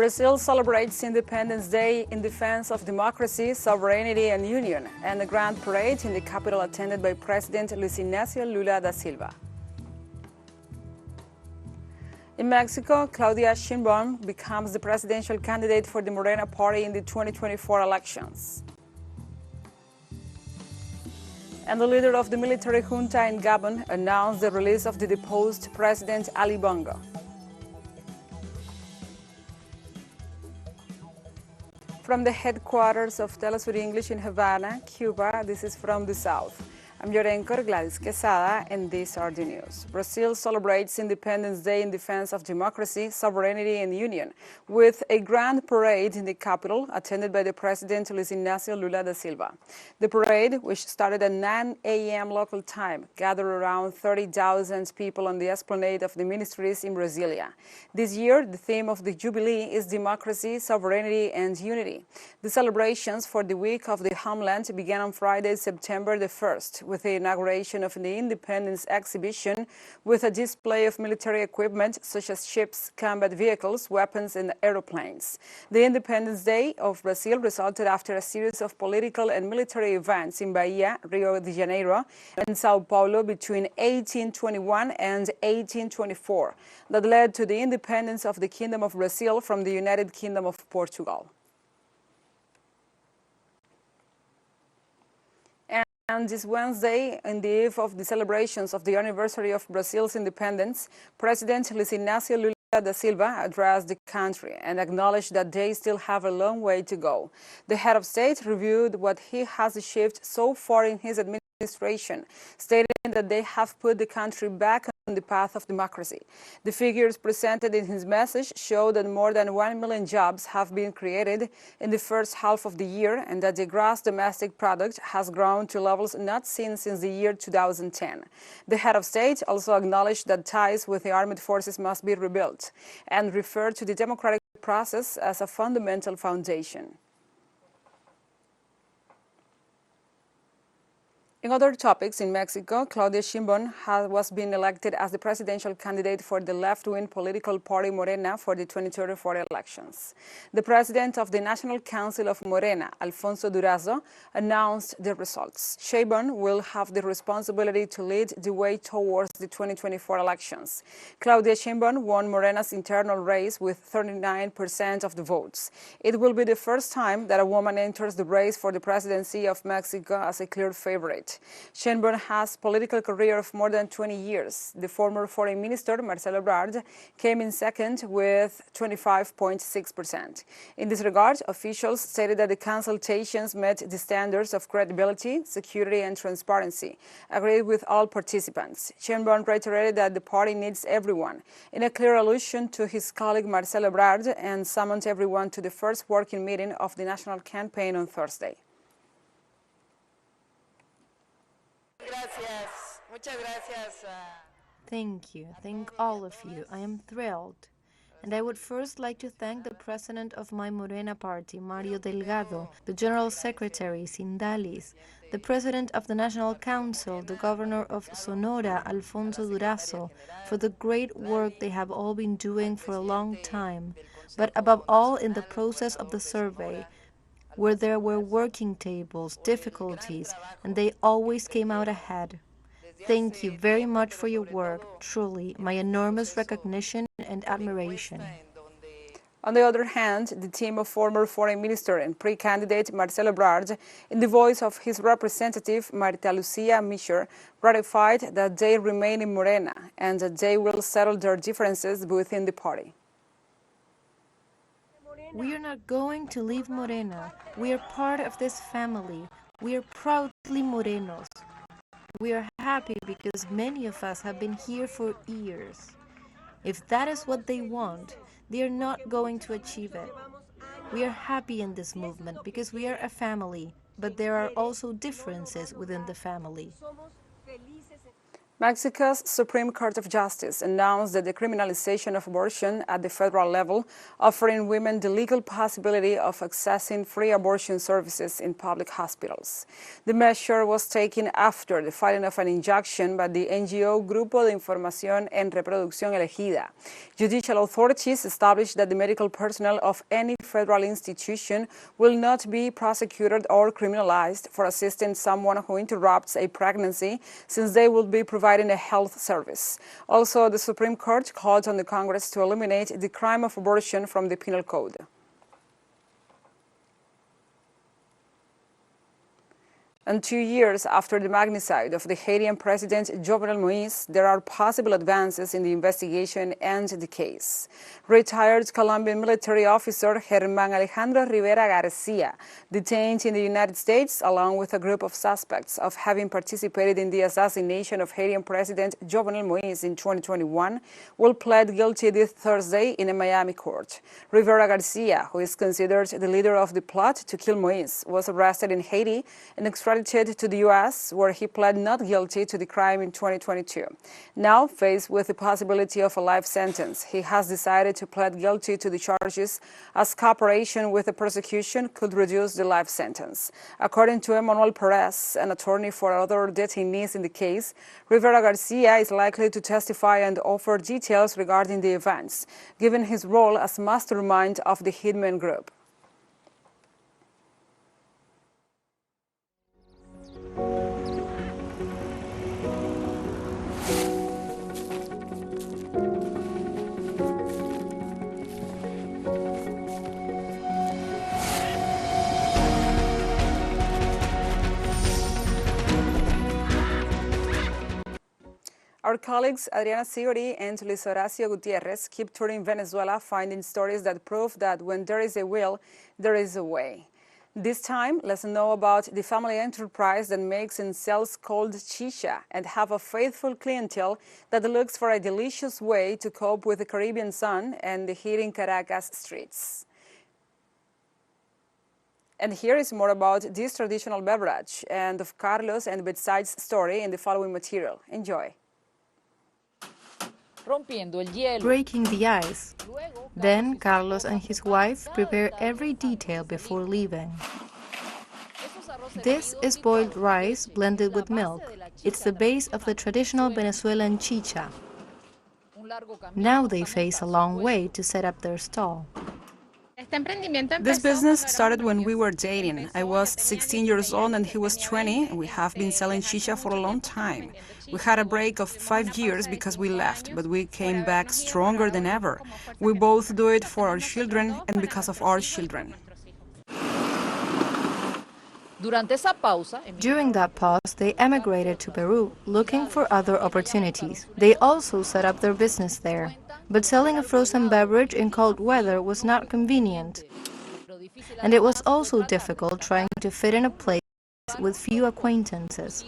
Brazil celebrates Independence Day in defense of democracy, sovereignty and union, and a grand parade in the capital attended by President Luis Inácio Lula da Silva. In Mexico, Claudia Sheinbaum becomes the presidential candidate for the Morena Party in the 2024 elections. And the leader of the military junta in Gabon announced the release of the deposed President Ali Bongo. From the headquarters of TeleSUR English in Havana, Cuba, this is From the South. I'm your anchor, Gladys Quesada, and these are the news. Brazil celebrates Independence Day in defense of democracy, sovereignty and union, with a grand parade in the capital attended by the President Luis Inácio Lula da Silva. The parade, which started at 9 a.m. local time, gathered around 30,000 people on the esplanade of the ministries in Brasilia. This year, the theme of the Jubilee is democracy, sovereignty and unity. The celebrations for the Week of the Homeland began on Friday, September the 1st, with the inauguration of the Independence exhibition with a display of military equipment such as ships, combat vehicles, weapons and aeroplanes. The Independence Day of Brazil resulted after a series of political and military events in Bahia, Rio de Janeiro and Sao Paulo between 1821 and 1824 that led to the independence of the Kingdom of Brazil from the United Kingdom of Portugal. And this Wednesday, on the eve of the celebrations of the anniversary of Brazil's independence, President Luis Inácio Lula da Silva addressed the country and acknowledged that they still have a long way to go. The head of state reviewed what he has achieved so far in his administration, stating that they have put the country back on the path of democracy. The figures presented in his message show that more than 1 million jobs have been created in the first half of the year and that the gross domestic product has grown to levels not seen since the year 2010. The head of state also acknowledged that ties with the armed forces must be rebuilt and referred to the democratic process as a fundamental foundation. In other topics, in Mexico, Claudia Sheinbaum was being elected as the presidential candidate for the left-wing political party Morena for the 2024 elections. The president of the National Council of Morena, Alfonso Durazo, announced the results. Sheinbaum will have the responsibility to lead the way towards the 2024 elections. Claudia Sheinbaum won Morena's internal race with 39% of the votes. It will be the first time that a woman enters the race for the presidency of Mexico as a clear favorite. Sheinbaum has a political career of more than 20 years. The former foreign minister, Marcelo Ebrard, came in second with 25.6%. In this regard, officials stated that the consultations met the standards of credibility, security and transparency, agreed with all participants. Sheinbaum reiterated that the party needs everyone, in a clear allusion to his colleague Marcelo Ebrard, and summoned everyone to the first working meeting of the national campaign on Thursday. Thank you. Thank all of you. I am thrilled. And I would first like to thank the president of my Morena Party, Mario Delgado, the general secretary, Sindalis, the president of the National Council, the governor of Sonora, Alfonso Durazo, for the great work they have all been doing for a long time, but above all in the process of the survey, where there were working tables, difficulties, and they always came out ahead. Thank you very much for your work, truly, my enormous recognition and admiration. On the other hand, the team of former foreign minister and pre-candidate Marcelo Ebrard, in the voice of his representative Marta Lucia Mischer, ratified that they remain in Morena and that they will settle their differences within the party. We are not going to leave Morena. We are part of this family. We are proudly Morenos. We are happy because many of us have been here for years. If that is what they want, they are not going to achieve it. We are happy in this movement because we are a family, but there are also differences within the family. Mexico's Supreme Court of Justice announced the decriminalization of abortion at the federal level, offering women the legal possibility of accessing free abortion services in public hospitals. The measure was taken after the filing of an injunction by the NGO Grupo de Información en Reproducción Elegida. Judicial authorities established that the medical personnel of any federal institution will not be prosecuted or criminalized for assisting someone who interrupts a pregnancy, since they will be providing a health service. Also, the Supreme Court called on the Congress to eliminate the crime of abortion from the Penal Code. And 2 years after the magnicide of the Haitian President Jovenel Moïse, there are possible advances in the investigation and the case. Retired Colombian military officer Germán Alejandro Rivera Garcia, detained in the United States along with a group of suspects of having participated in the assassination of Haitian President Jovenel Moïse in 2021, will plead guilty this Thursday in a Miami court. Rivera Garcia, who is considered the leader of the plot to kill Moïse, was arrested in Haiti and extradited to the U.S., where he pled not guilty to the crime in 2022. Now, faced with the possibility of a life sentence, he has decided to plead guilty to the charges, as cooperation with the prosecution could reduce the life sentence. According to Emmanuel Perez, an attorney for other detainees in the case, Rivera Garcia is likely to testify and offer details regarding the events, given his role as mastermind of the hitman group. Our colleagues Adriana Sigori and Luis Horacio Gutierrez keep touring Venezuela, finding stories that prove that when there is a will, there is a way. This time, let's know about the family enterprise that makes and sells cold chicha and have a faithful clientele that looks for a delicious way to cope with the Caribbean sun and the heating Caracas streets. And here is more about this traditional beverage and of Carlos and Betside's story in the following material. Enjoy. Breaking the ice. Then Carlos and his wife prepare every detail before leaving. This is boiled rice blended with milk. It's the base of the traditional Venezuelan chicha. Now they face a long way to set up their stall. This business started when we were dating. I was 16 years old and he was 20, and we have been selling chicha for a long time. We had a break of 5 years because we left, but we came back stronger than ever. We both do it for our children and because of our children. During that pause, they emigrated to Peru, looking for other opportunities. They also set up their business there. But selling a frozen beverage in cold weather was not convenient. And it was also difficult trying to fit in a place with few acquaintances.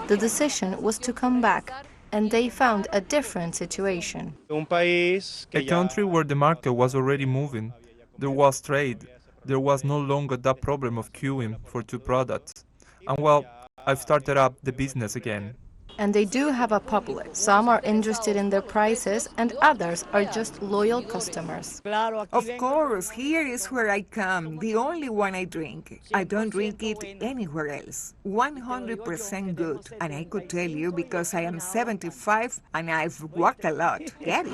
The decision was to come back, and they found a different situation. A country where the market was already moving. There was trade. There was no longer that problem of queuing for two products. And well, I've started up the business again. And they do have a public. Some are interested in their prices and others are just loyal customers. Of course, here is where I come, the only one I drink. I don't drink it anywhere else. 100% good. And I could tell you because I am 75 and I've walked a lot. Get it?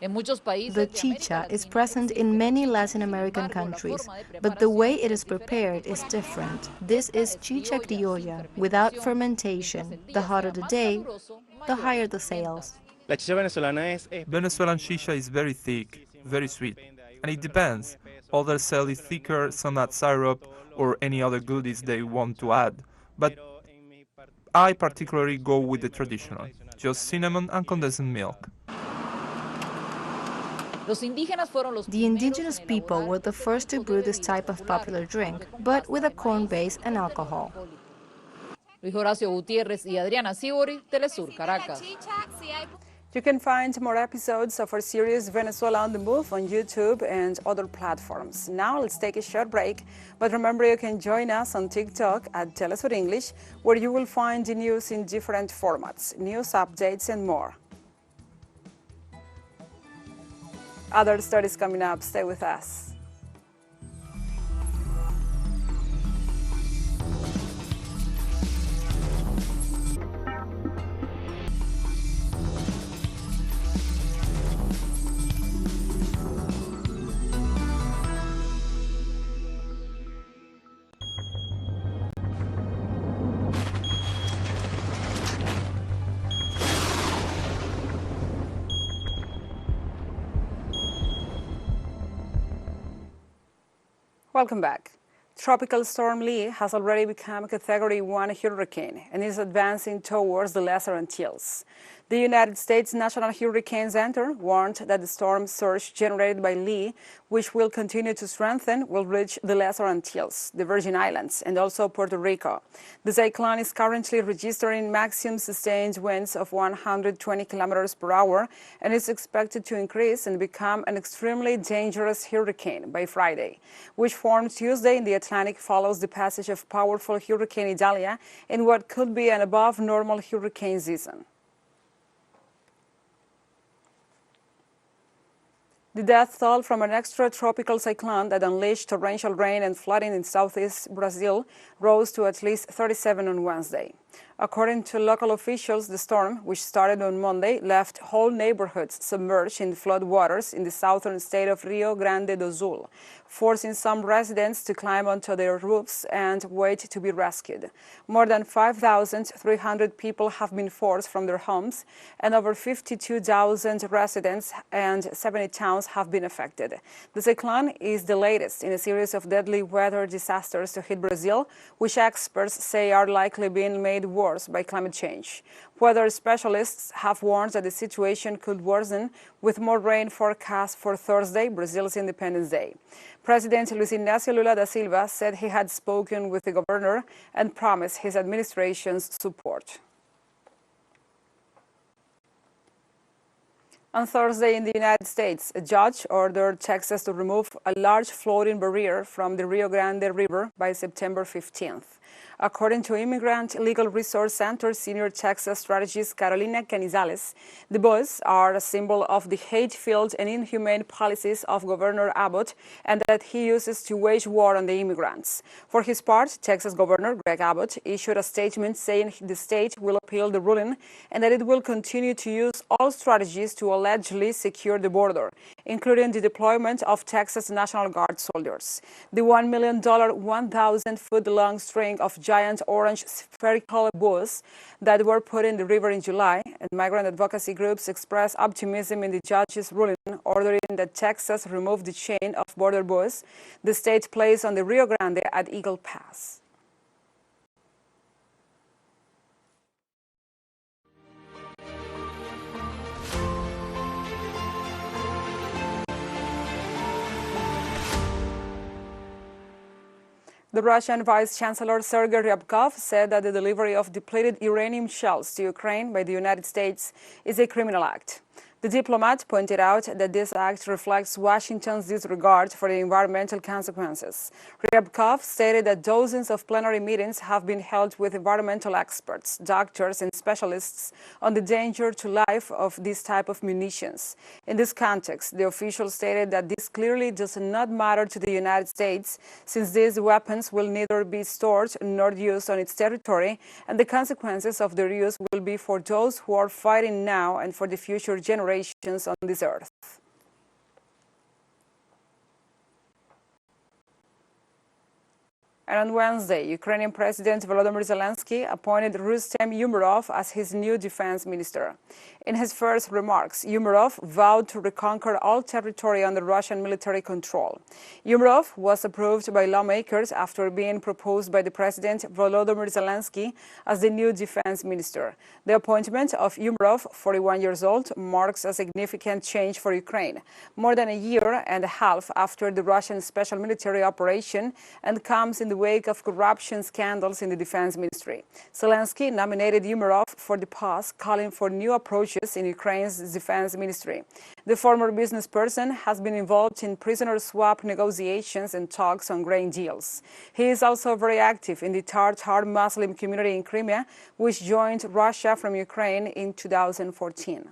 The chicha is present in many Latin American countries, but the way it is prepared is different. This is chicha criolla, without fermentation. The hotter the day, the higher the sales. Venezuelan chicha is very thick, very sweet, and it depends. Others sell it thicker, some add syrup or any other goodies they want to add. But I particularly go with the traditional, just cinnamon and condensed milk. The indigenous people were the first to brew this type of popular drink, but with a corn base and alcohol. Luis Horacio Gutierrez y Adriana Sigori, TeleSUR, Caracas. You can find more episodes of our series Venezuela on the Move on YouTube and other platforms. Now let's take a short break, but remember you can join us on TikTok at TeleSUR English, where you will find the news in different formats, news updates and more. Other stories coming up. Stay with us. Welcome back. Tropical Storm Lee has already become a Category 1 hurricane and is advancing towards the Lesser Antilles. The United States National Hurricane Center warned that the storm surge generated by Lee, which will continue to strengthen, will reach the Lesser Antilles, the Virgin Islands, and also Puerto Rico. The cyclone is currently registering maximum sustained winds of 120 kilometers per hour and is expected to increase and become an extremely dangerous hurricane by Friday, which formed Tuesday in the Atlantic follows the passage of powerful Hurricane Idalia in what could be an above-normal hurricane season. The death toll from an extratropical cyclone that unleashed torrential rain and flooding in southeast Brazil rose to at least 37 on Wednesday. According to local officials, the storm, which started on Monday, left whole neighborhoods submerged in flood waters in the southern state of Rio Grande do Sul, forcing some residents to climb onto their roofs and wait to be rescued. More than 5,300 people have been forced from their homes, and over 52,000 residents and 70 towns have been affected. The cyclone is the latest in a series of deadly weather disasters to hit Brazil, which experts say are likely being made worse by climate change. Weather specialists have warned that the situation could worsen with more rain forecast for Thursday, Brazil's Independence Day. President Luis Inácio Lula da Silva said he had spoken with the governor and promised his administration's support. On Thursday in the United States, a judge ordered Texas to remove a large floating barrier from the Rio Grande River by September 15th. According to Immigrant Legal Resource Center senior Texas strategist Carolina Canizales, the boys are a symbol of the hate-filled and inhumane policies of Governor Abbott and that he uses to wage war on the immigrants. For his part, Texas Governor Greg Abbott issued a statement saying the state will appeal the ruling and that it will continue to use all strategies to allegedly secure the border, including the deployment of Texas National Guard soldiers. The $1 million, 1,000-foot-long string of giant orange spherical buoys that were put in the river in July, and migrant advocacy groups expressed optimism in the judge's ruling ordering that Texas remove the chain of border buoys the state placed on the Rio Grande at Eagle Pass. The Russian Vice-Chancellor Sergei Ryabkov said that the delivery of depleted uranium shells to Ukraine by the United States is a criminal act. The diplomat pointed out that this act reflects Washington's disregard for the environmental consequences. Ryabkov stated that dozens of plenary meetings have been held with environmental experts, doctors, and specialists on the danger to life of this type of munitions. In this context, the official stated that this clearly does not matter to the United States, since these weapons will neither be stored nor used on its territory, and the consequences of their use will be for those who are fighting now and for the future generations on this earth. And on Wednesday, Ukrainian President Volodymyr Zelensky appointed Rustem Umerov as his new defense minister. In his first remarks, Umerov vowed to reconquer all territory under Russian military control. Umerov was approved by lawmakers after being proposed by the President Volodymyr Zelensky as the new defense minister. The appointment of Umerov, 41 years old, marks a significant change for Ukraine, more than a year and a half after the Russian special military operation, and comes in the the wake of corruption scandals in the defense ministry. Zelensky nominated Umerov for the post, calling for new approaches in Ukraine's defense ministry. The former business person has been involved in prisoner swap negotiations and talks on grain deals. He is also very active in the Tatar Muslim community in Crimea, which joined Russia from Ukraine in 2014.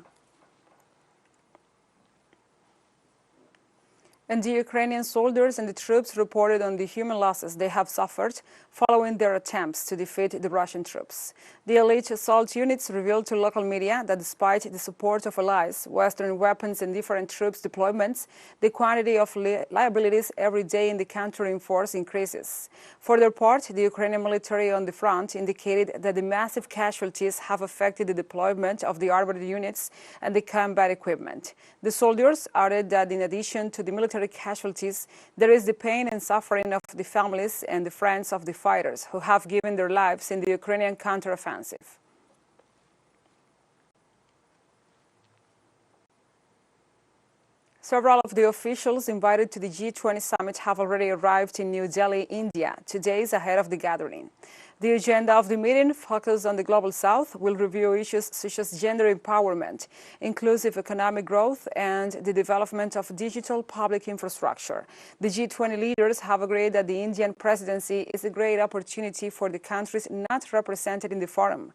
And the Ukrainian soldiers and the troops reported on the human losses they have suffered following their attempts to defeat the Russian troops. The elite assault units revealed to local media that despite the support of allies, Western weapons and different troops deployments, the quantity of liabilities every day in the countering force increases. For their part, the Ukrainian military on the front indicated that the massive casualties have affected the deployment of the armored units and the combat equipment. The soldiers added that in addition to the military casualties, there is the pain and suffering of the families and the friends of the fighters who have given their lives in the Ukrainian counteroffensive. Several of the officials invited to the G20 summit have already arrived in New Delhi, India, 2 days ahead of the gathering. The agenda of the meeting, focused on the Global South, will review issues such as gender empowerment, inclusive economic growth, and the development of digital public infrastructure. The G20 leaders have agreed that the Indian presidency is a great opportunity for the countries not represented in the forum.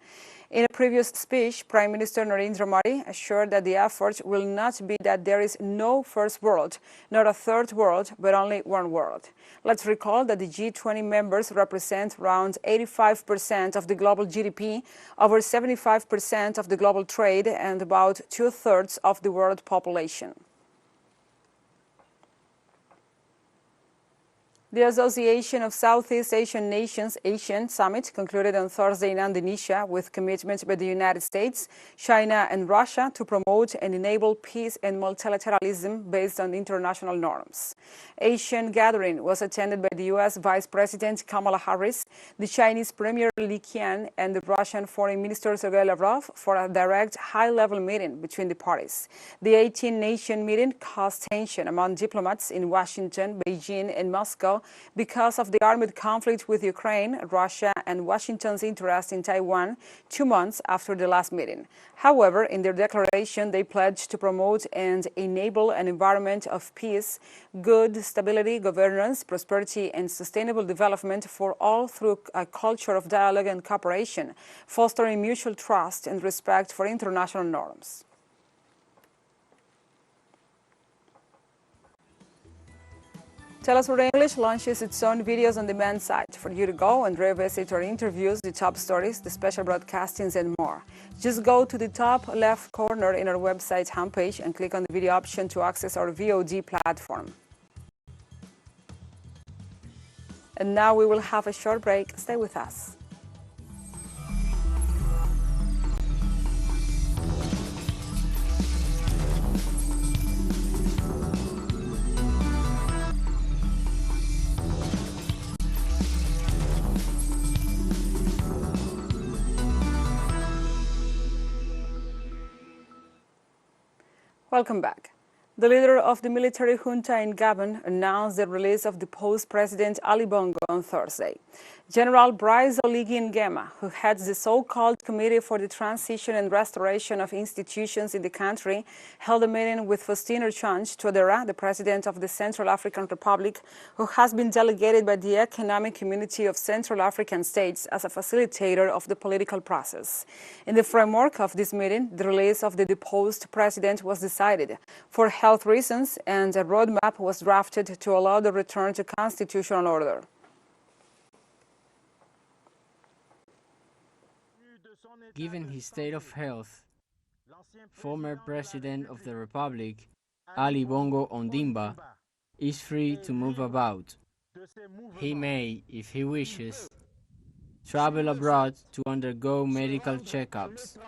In a previous speech, Prime Minister Narendra Modi assured that the effort will not be that there is no first world, not a third world, but only one world. Let's recall that the G20 members represent around 85% of the global GDP, over 75% of the global trade, and about 2/3 of the world population. The Association of Southeast Asian Nations ASEAN Summit concluded on Thursday in Indonesia with commitment by the United States, China and Russia to promote and enable peace and multilateralism based on international norms. ASEAN gathering was attended by the U.S. Vice President Kamala Harris, the Chinese Premier Li Qiang, and the Russian Foreign Minister Sergei Lavrov for a direct high-level meeting between the parties. The 18-nation meeting caused tension among diplomats in Washington, Beijing, and Moscow because of the armed conflict with Ukraine, Russia, and Washington's interest in Taiwan 2 months after the last meeting. However, in their declaration, they pledged to promote and enable an environment of peace, good stability, governance, prosperity, and sustainable development for all through a culture of dialogue and cooperation, fostering mutual trust and respect for international norms. TeleSUR English launches its own videos on demand site for you to go and revisit our interviews, the top stories, the special broadcastings, and more. Just go to the top left corner in our website homepage and click on the video option to access our VOD platform. And now we will have a short break. Stay with us. Welcome back. The leader of the military junta in Gabon announced the release of deposed President Ali Bongo on Thursday. General Brice Oligui Nguema, who heads the so-called Committee for the Transition and Restoration of Institutions in the country, held a meeting with Faustin Archange Touadéra, the president of the Central African Republic, who has been delegated by the Economic Community of Central African States as a facilitator of the political process. In the framework of this meeting, the release of the deposed president was decided for health reasons, and a roadmap was drafted to allow the return to constitutional order. Given his state of health, former President of the Republic, Ali Bongo Ondimba, is free to move about. He may, if he wishes, travel abroad to undergo medical checkups.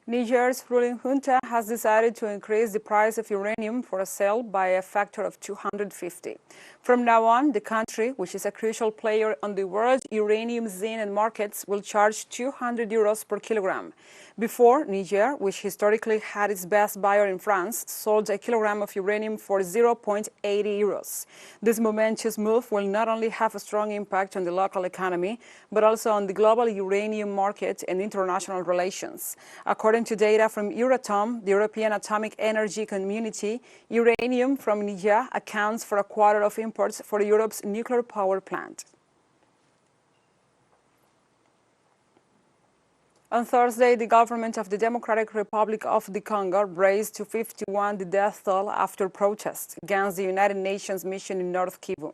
Niger's ruling junta has decided to increase the price of uranium for sale by a factor of 250. From now on, the country, which is a crucial player on the world uranium zinc and markets, will charge 200 euros per kilogram. Before, Niger, which historically had its best buyer in France, sold a kilogram of uranium for 0.80 euros. This momentous move will not only have a strong impact on the local economy, but also on the global uranium market and international relations. According to data from Euratom, the European Atomic Energy Community, uranium from Niger accounts for a quarter of imports for Europe's nuclear power plant. On Thursday, the government of the Democratic Republic of the Congo raised to 51 the death toll after protests against the United Nations mission in North Kivu.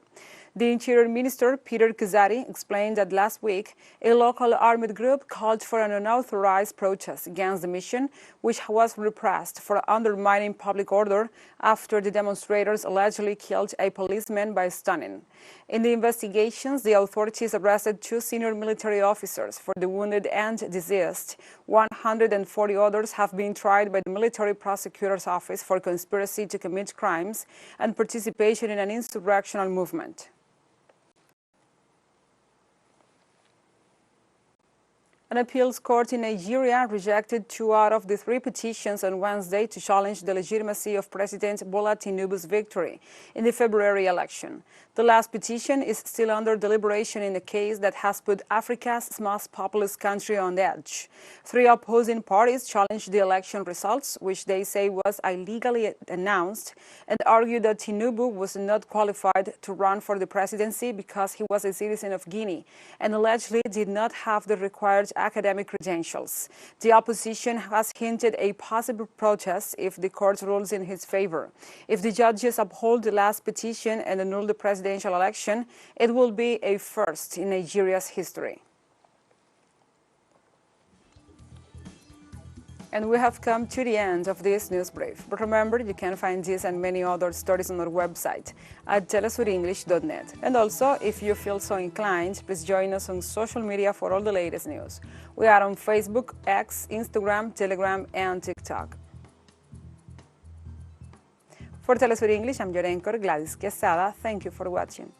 The Interior Minister, Peter Kazari, explained that last week, a local armed group called for an unauthorized protest against the mission, which was repressed for undermining public order after the demonstrators allegedly killed a policeman by stunning. In the investigations, the authorities arrested 2 senior military officers for the wounded and deceased. 140 others have been tried by the military prosecutor's office for conspiracy to commit crimes and participation in an insurrectional movement. An appeals court in Nigeria rejected 2 out of the 3 petitions on Wednesday to challenge the legitimacy of President Bola Tinubu's victory in the February election. The last petition is still under deliberation in a case that has put Africa's most populous country on the edge. 3 opposing parties challenged the election results, which they say was illegally announced, and argued that Tinubu was not qualified to run for the presidency because he was a citizen of Guinea and allegedly did not have the required academic credentials. The opposition has hinted a possible protest if the court rules in his favor. If the judges uphold the last petition and annul the presidential election, it will be a first in Nigeria's history. And we have come to the end of this news brief. But remember, you can find this and many other stories on our website at telesurenglish.net. And also, if you feel so inclined, please join us on social media for all the latest news. We are on Facebook, X, Instagram, Telegram, and TikTok. For TeleSUR English, I'm your anchor, Gladys Quesada. Thank you for watching.